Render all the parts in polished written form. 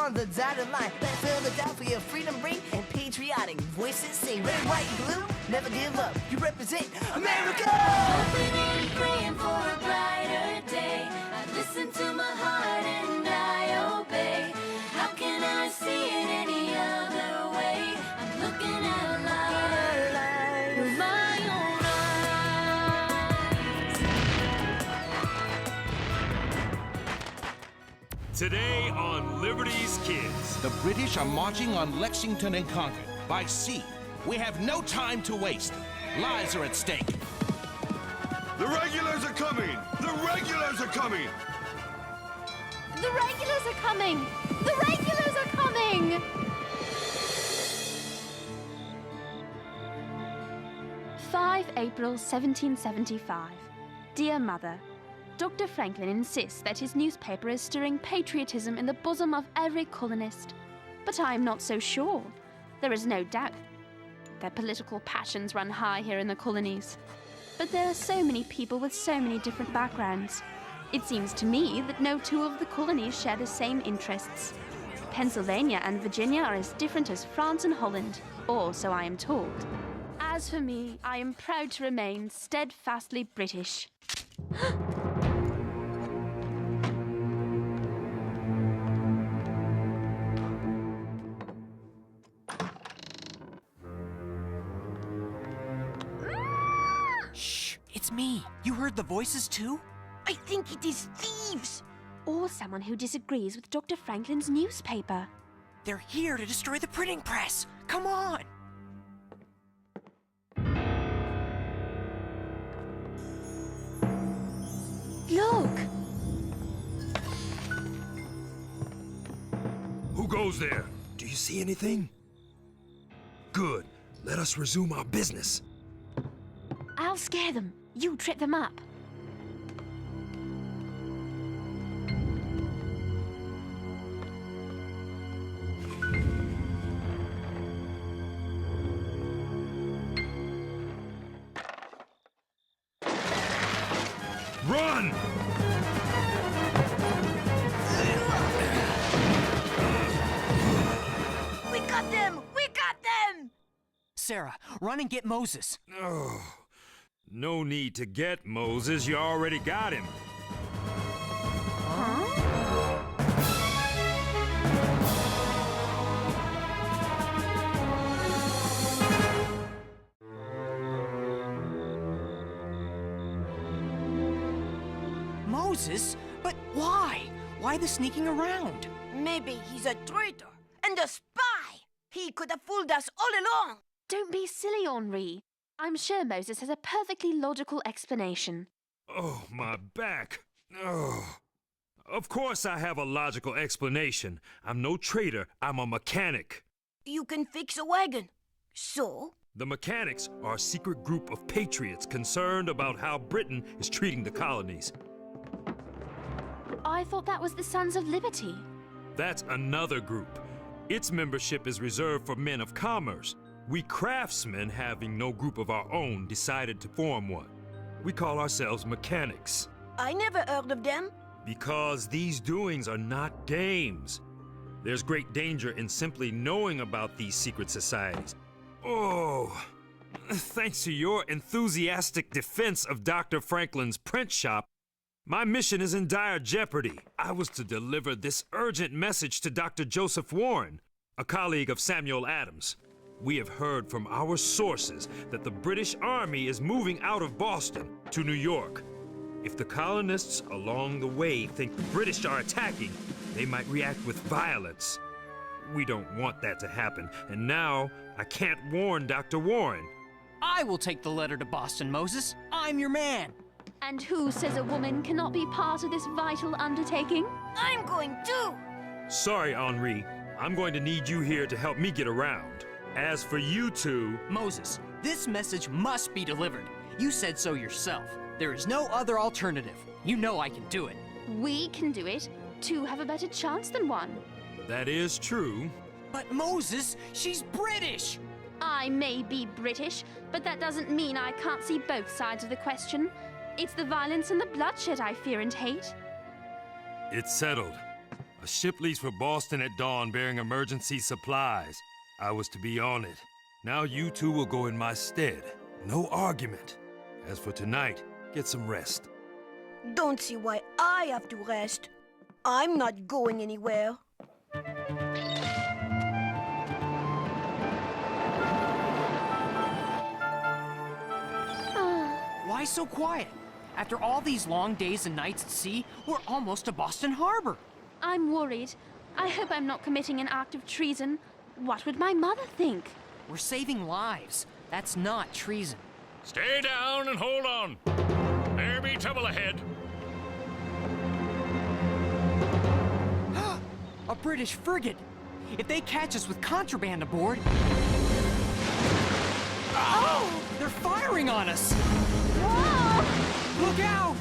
on the dotted line. Let's fill the doubt for your freedom ring and patriotic voices sing. Red, white, blue, never give up. You represent America! Hoping and praying for a brighter day. I listen to my heart and I obey. How can I see it any other way? I'm looking at a light with my own eyes. Today on Liberty's Kids. The British are marching on Lexington and Concord by sea. We have no time to waste. Lives are at stake. The regulars are coming! The regulars are coming! The regulars are coming! The regulars are coming! 5 April 1775. Dear Mother, Dr. Franklin insists that his newspaper is stirring patriotism in the bosom of every colonist. But I am not so sure. There is no doubt their political passions run high here in the colonies. But there are so many people with so many different backgrounds. It seems to me that no two of the colonies share the same interests. Pennsylvania and Virginia are as different as France and Holland, or so I am told. As for me, I am proud to remain steadfastly British. It's me. You heard the voices too? I think it is thieves! Or someone who disagrees with Dr. Franklin's newspaper. They're here to destroy the printing press. Come on! Look! Who goes there? Do you see anything? Good. Let us resume our business. I'll scare them. You trip them up. Run! We got them! We got them! Sarah, run and get Moses. Oh, no need to get Moses. You already got him. Moses? But why? Why the sneaking around? Maybe he's a traitor and a spy! He could have fooled us all along! Don't be silly, Henri. I'm sure Moses has a perfectly logical explanation. Oh, my back. Oh. Of course I have a logical explanation. I'm no traitor. I'm a mechanic. You can fix a wagon. So? The mechanics are a secret group of patriots concerned about how Britain is treating the colonies. I thought that was the Sons of Liberty. That's another group. Its membership is reserved for men of commerce. We craftsmen, having no group of our own, decided to form one. We call ourselves mechanics. I never heard of them. Because these doings are not games. There's great danger in simply knowing about these secret societies. Oh, thanks to your enthusiastic defense of Dr. Franklin's print shop, my mission is in dire jeopardy. I was to deliver this urgent message to Dr. Joseph Warren, a colleague of Samuel Adams. We have heard from our sources that the British Army is moving out of Boston to New York. If the colonists along the way think the British are attacking, they might react with violence. We don't want that to happen, and now I can't warn Dr. Warren. I will take the letter to Boston, Moses. I'm your man. And who says a woman cannot be part of this vital undertaking? I'm going too! Sorry, Henri. I'm going to need you here to help me get around. As for you two... Moses, this message must be delivered. You said so yourself. There is no other alternative. You know I can do it. We can do it. Two have a better chance than one. That is true. But Moses, she's British! I may be British, but that doesn't mean I can't see both sides of the question. It's the violence and the bloodshed I fear and hate. It's settled. A ship leaves for Boston at dawn bearing emergency supplies. I was to be on it. Now you two will go in my stead. No argument. As for tonight, get some rest. Don't see why I have to rest. I'm not going anywhere. Why so quiet? After all these long days and nights at sea, we're almost to Boston Harbor. I'm worried. I hope I'm not committing an act of treason. What would my mother think? We're saving lives. That's not treason. Stay down and hold on. There be trouble ahead. A British frigate. If they catch us with contraband aboard... Oh! They're firing on us! Whoa! Look out!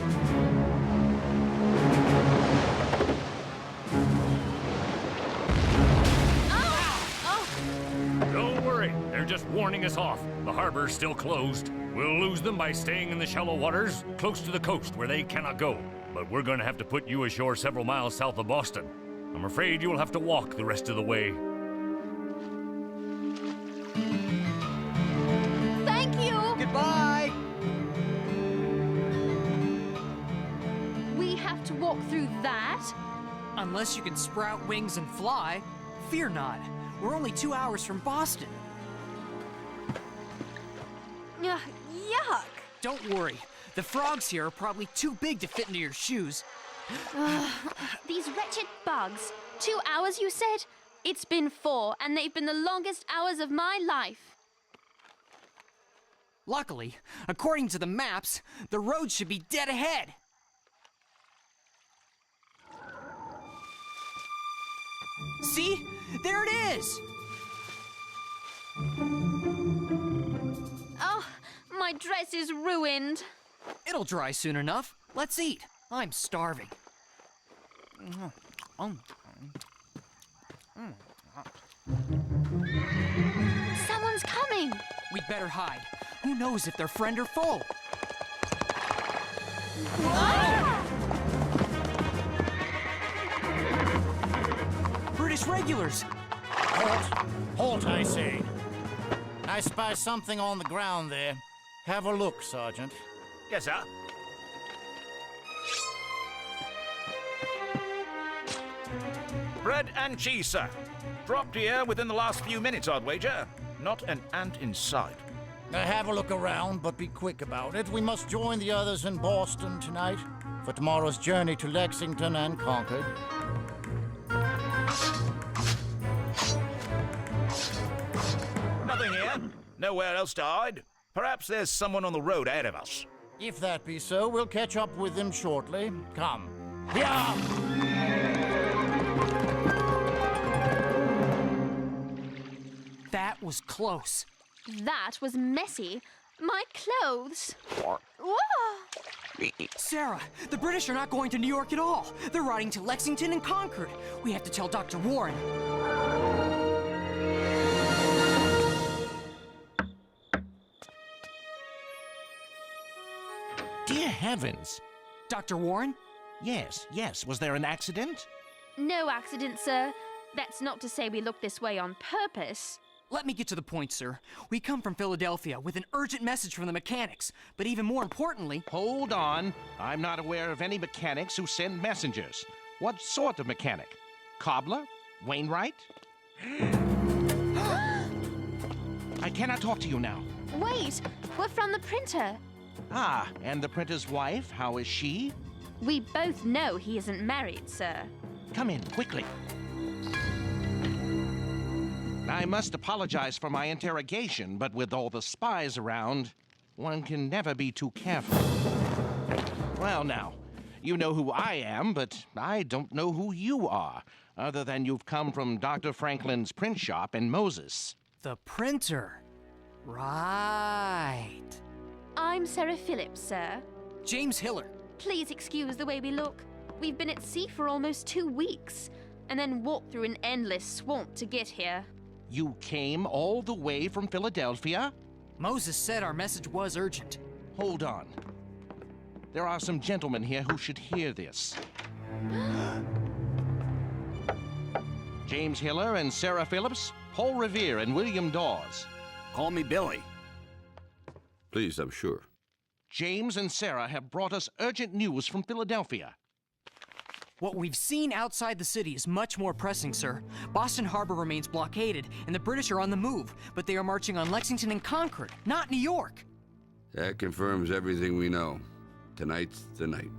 Don't worry, they're just warning us off. The harbor's still closed. We'll lose them by staying in the shallow waters, close to the coast where they cannot go. But we're going to have to put you ashore several miles south of Boston. I'm afraid you'll have to walk the rest of the way. Thank you! Goodbye! We have to walk through that? Unless you can sprout wings and fly. Fear not. We're only 2 hours from Boston. Yuck! Don't worry. The frogs here are probably too big to fit into your shoes. These wretched bugs. 2 hours, you said? It's been 4, and they've been the longest hours of my life. Luckily, according to the maps, the road should be dead ahead. See? There it is! Oh, my dress is ruined. It'll dry soon enough. Let's eat. I'm starving. Someone's coming. We'd better hide. Who knows if they're friend or foe? British regulars! Halt, I say. I spy something on the ground there. Have a look, Sergeant. Yes, sir. Bread and cheese, sir. Dropped here within the last few minutes, I'd wager. Not an ant in sight. Have a look around, but be quick about it. We must join the others in Boston tonight for tomorrow's journey to Lexington and Concord. Nothing here. Nowhere else to hide. Perhaps there's someone on the road ahead of us. If that be so, we'll catch up with them shortly. Come. Yeah! That was close. That was messy. My clothes. Whoa! Sarah, the British are not going to New York at all. They're riding to Lexington and Concord. We have to tell Dr. Warren. Dear heavens! Dr. Warren? Yes. Was there an accident? No accident, sir. That's not to say we look this way on purpose. Let me get to the point, sir. We come from Philadelphia with an urgent message from the mechanics, but even more importantly... Hold on. I'm not aware of any mechanics who send messengers. What sort of mechanic? Cobbler? Wainwright? I cannot talk to you now. Wait, we're from the printer. Ah, and the printer's wife, how is she? We both know he isn't married, sir. Come in, quickly. I must apologize for my interrogation, but with all the spies around, one can never be too careful. Well, now, you know who I am, but I don't know who you are, other than you've come from Dr. Franklin's print shop in Moses. The printer. Right. I'm Sarah Phillips, sir. James Hiller. Please excuse the way we look. We've been at sea for almost 2 weeks, and then walked through an endless swamp to get here. You came all the way from Philadelphia? Moses said our message was urgent. Hold on. There are some gentlemen here who should hear this. James Hiller and Sarah Phillips, Paul Revere and William Dawes. Call me Billy. Please, I'm sure. James and Sarah have brought us urgent news from Philadelphia. What we've seen outside the city is much more pressing, sir. Boston Harbor remains blockaded, and the British are on the move, but they are marching on Lexington and Concord, not New York. That confirms everything we know. Tonight's the night.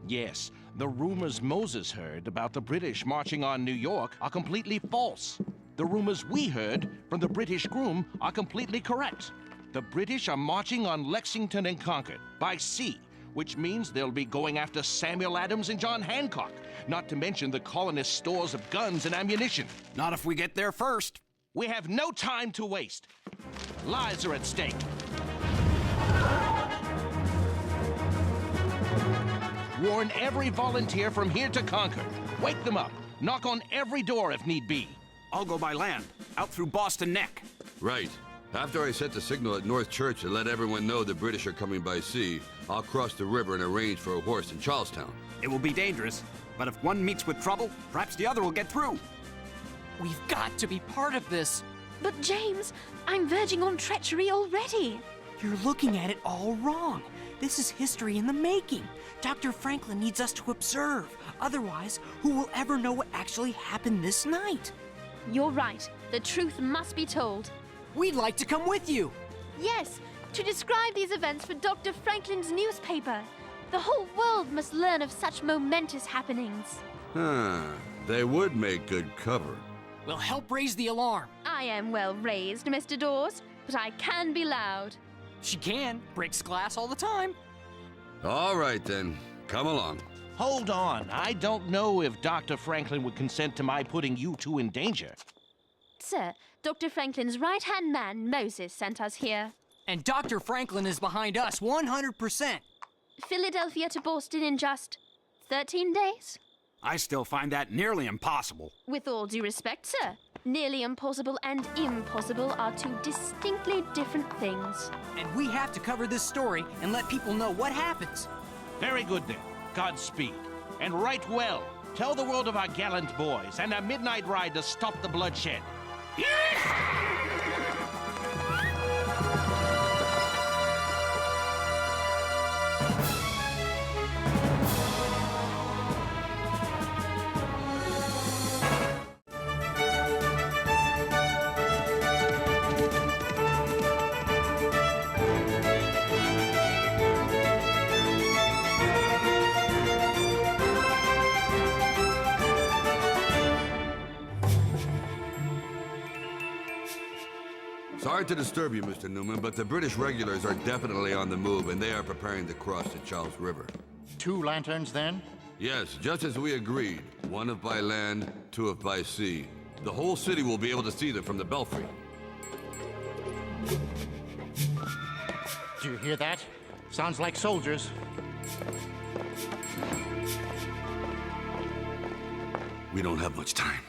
Yes, the rumors Moses heard about the British marching on New York are completely false. The rumors we heard from the British groom are completely correct. The British are marching on Lexington and Concord by sea, which means they'll be going after Samuel Adams and John Hancock, not to mention the colonists' stores of guns and ammunition. Not if we get there first. We have no time to waste. Lives are at stake. Warn every volunteer from here to Concord. Wake them up. Knock on every door if need be. I'll go by land, out through Boston Neck. Right. After I set the signal at North Church and let everyone know the British are coming by sea, I'll cross the river and arrange for a horse in Charlestown. It will be dangerous, but if one meets with trouble, perhaps the other will get through. We've got to be part of this. But James, I'm verging on treachery already. You're looking at it all wrong. This is history in the making. Dr. Franklin needs us to observe. Otherwise, who will ever know what actually happened this night? You're right. The truth must be told. We'd like to come with you. Yes, to describe these events for Dr. Franklin's newspaper. The whole world must learn of such momentous happenings. They would make good cover. We'll help raise the alarm. I am well raised, Mr. Dawes, but I can be loud. She can. Breaks glass all the time. All right, then. Come along. Hold on. I don't know if Dr. Franklin would consent to my putting you two in danger. Sir, Dr. Franklin's right-hand man, Moses, sent us here. And Dr. Franklin is behind us 100%. Philadelphia to Boston in just 13 days? I still find that nearly impossible. With all due respect, sir, nearly impossible and impossible are two distinctly different things. And we have to cover this story and let people know what happens. Very good, then. Godspeed. And right well. Tell the world of our gallant boys and a midnight ride to stop the bloodshed. Sorry to disturb you, Mr. Newman, but the British regulars are definitely on the move, and they are preparing to cross the Charles River. 2 lanterns, then? Yes, just as we agreed. 1 if by land, 2 if by sea. The whole city will be able to see them from the belfry. Do you hear that? Sounds like soldiers. We don't have much time.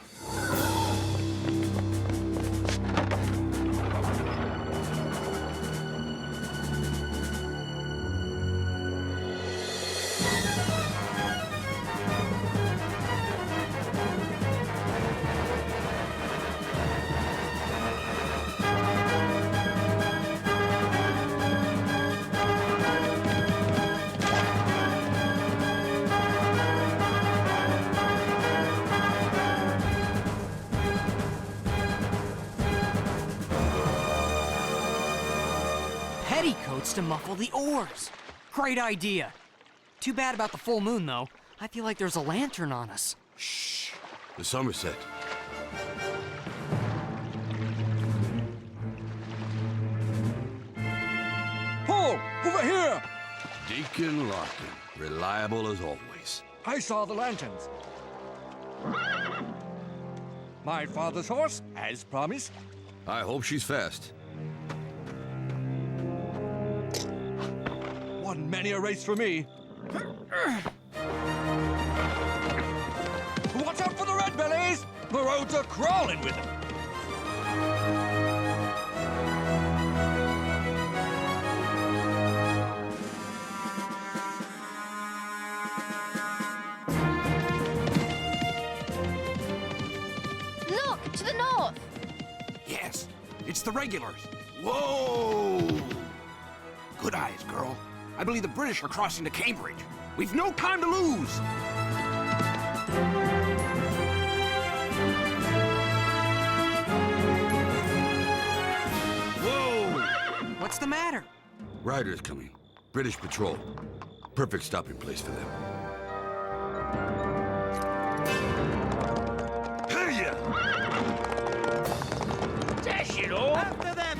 Petticoats to muffle the oars. Great idea. Too bad about the full moon, though. I feel like there's a lantern on us. Shh. The Somerset. Paul, over here! Deacon Larkin. Reliable as always. I saw the lanterns. My father's horse, as promised. I hope she's fast. One many a race for me. Watch out for the red bellies! The roads are crawling with them. To the north! Yes, it's the regulars. Whoa! Good eyes, girl. I believe the British are crossing to Cambridge. We've no time to lose! Whoa! What's the matter? Riders coming. British patrol. Perfect stopping place for them. Hey ya! Dash it all! After them!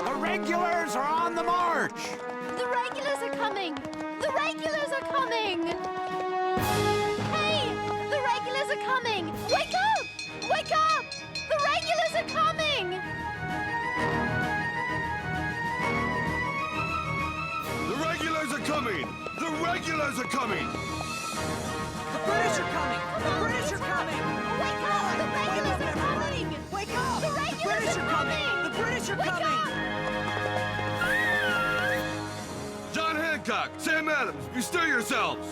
The regulars are on the march! The regulars are coming! The regulars are coming! Hey! The regulars are coming! Wake up! Wake up! The regulars are coming! The regulars are coming! The regulars are coming! The British are coming! The British are coming! Wake up! The regulars are coming! Wake up! The regulars are coming! The British are Wake coming! up! John Hancock, Sam Adams, bestir yourselves!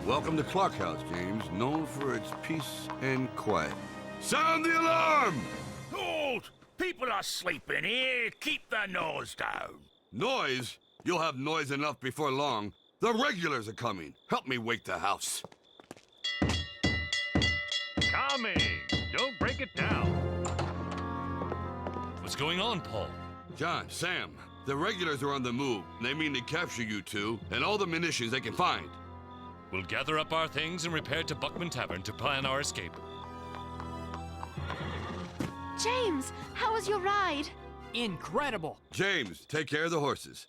Welcome to Clock House, James, known for its peace and quiet. Sound the alarm! Halt! People are sleeping here. Keep the noise down. Noise? You'll have noise enough before long. The regulars are coming. Help me wake the house. Coming! Don't break it down. What's going on, Paul? John, Sam, the regulars are on the move. They mean to capture you two and all the munitions they can find. We'll gather up our things and repair to Buckman Tavern to plan our escape. James, how was your ride? Incredible! James, take care of the horses.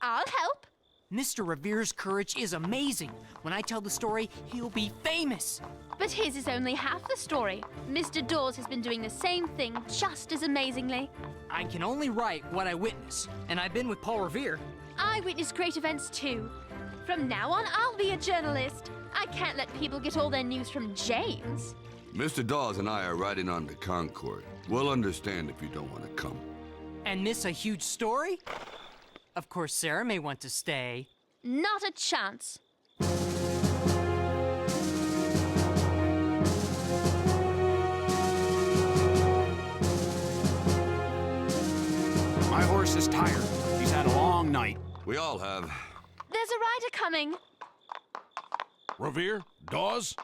I'll help. Mr. Revere's courage is amazing. When I tell the story, he'll be famous. But his is only half the story. Mr. Dawes has been doing the same thing just as amazingly. I can only write what I witness, and I've been with Paul Revere. I witness great events too. From now on, I'll be a journalist. I can't let people get all their news from James. Mr. Dawes and I are riding on to Concord. We'll understand if you don't want to come. And miss a huge story? Of course, Sarah may want to stay. Not a chance. My horse is tired. He's had a long night. We all have. There's a rider coming. Revere? Dawes?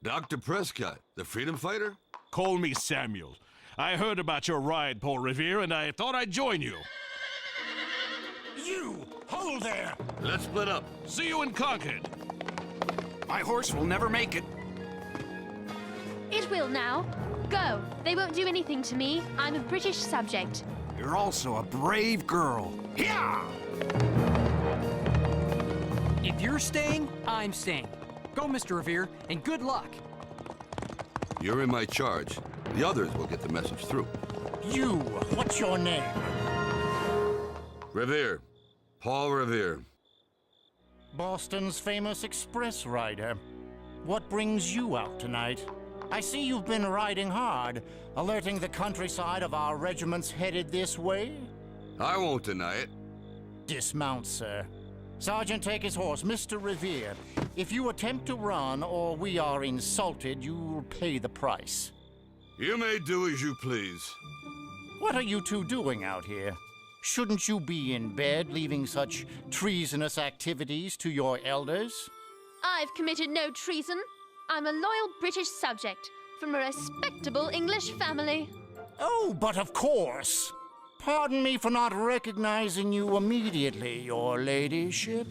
Dr. Prescott, the freedom fighter? Call me Samuel. I heard about your ride, Paul Revere, and I thought I'd join you. You! Hold there! Let's split up. See you in Concord. My horse will never make it. It will now. Go. They won't do anything to me. I'm a British subject. You're also a brave girl. Yeah! If you're staying, I'm staying. Go, Mr. Revere, and good luck. You're in my charge. The others will get the message through. You! What's your name? Revere. Paul Revere. Boston's famous express rider. What brings you out tonight? I see you've been riding hard, alerting the countryside of our regiments headed this way. I won't deny it. Dismount, sir. Sergeant, take his horse, Mr. Revere. If you attempt to run or we are insulted, you'll pay the price. You may do as you please. What are you two doing out here? Shouldn't you be in bed, leaving such treasonous activities to your elders? I've committed no treason. I'm a loyal British subject from a respectable English family. Oh, but of course. Pardon me for not recognizing you immediately, your ladyship.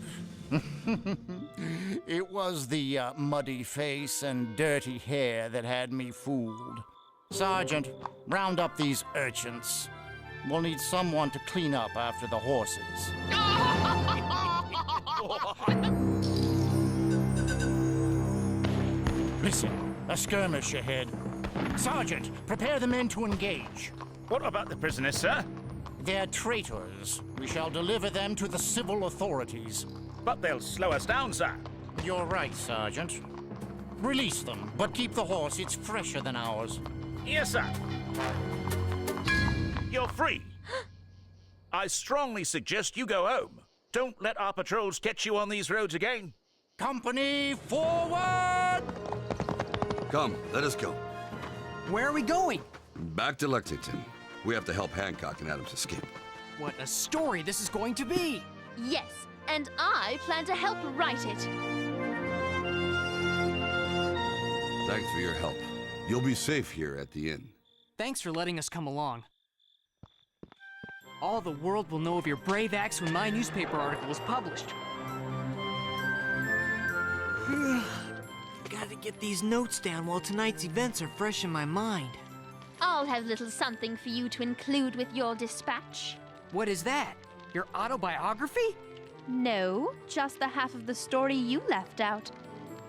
It was the muddy face and dirty hair that had me fooled. Sergeant, round up these urchins. We'll need someone to clean up after the horses. Listen, a skirmish ahead. Sergeant, prepare the men to engage. What about the prisoners, sir? They're traitors. We shall deliver them to the civil authorities. But they'll slow us down, sir. You're right, Sergeant. Release them, but keep the horse. It's fresher than ours. Yes, sir. You're free. I strongly suggest you go home Don't let our patrols catch you on these roads again. Company, forward! Come, let us go. Where are we going? Back to Lexington. We have to help Hancock and Adams escape. What a story this is going to be! Yes, and I plan to help write it. Thanks for your help. You'll be safe here at the inn. Thanks for letting us come along. All the world will know of your brave acts when my newspaper article is published. Gotta get these notes down while tonight's events are fresh in my mind. I'll have little something for you to include with your dispatch. What is that? Your autobiography? No, just the half of the story you left out.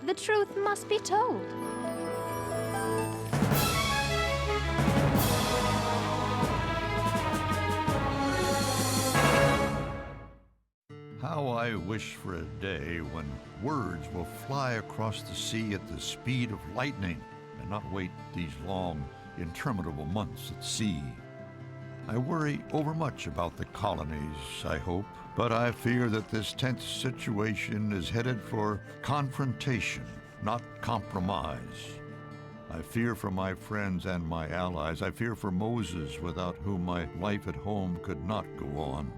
The truth must be told. How I wish for a day when words will fly across the sea at the speed of lightning and not wait these long, interminable months at sea. I worry overmuch about the colonies, I hope, but I fear that this tense situation is headed for confrontation, not compromise. I fear for my friends and my allies. I fear for Moses, without whom my life at home could not go on.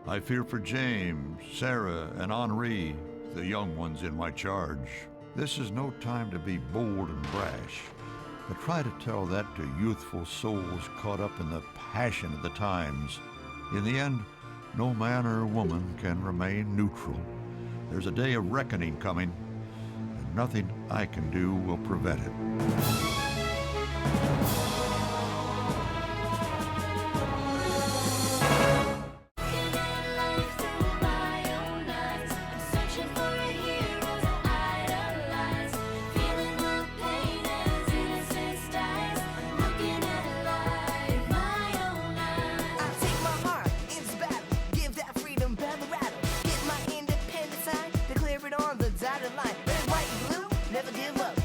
I fear for James, Sarah, and Henri, the young ones in my charge. This is no time to be bold and brash, but try to tell that to youthful souls caught up in the passion of the times. In the end, no man or woman can remain neutral. There's a day of reckoning coming, and nothing I can do will prevent it. Never give up.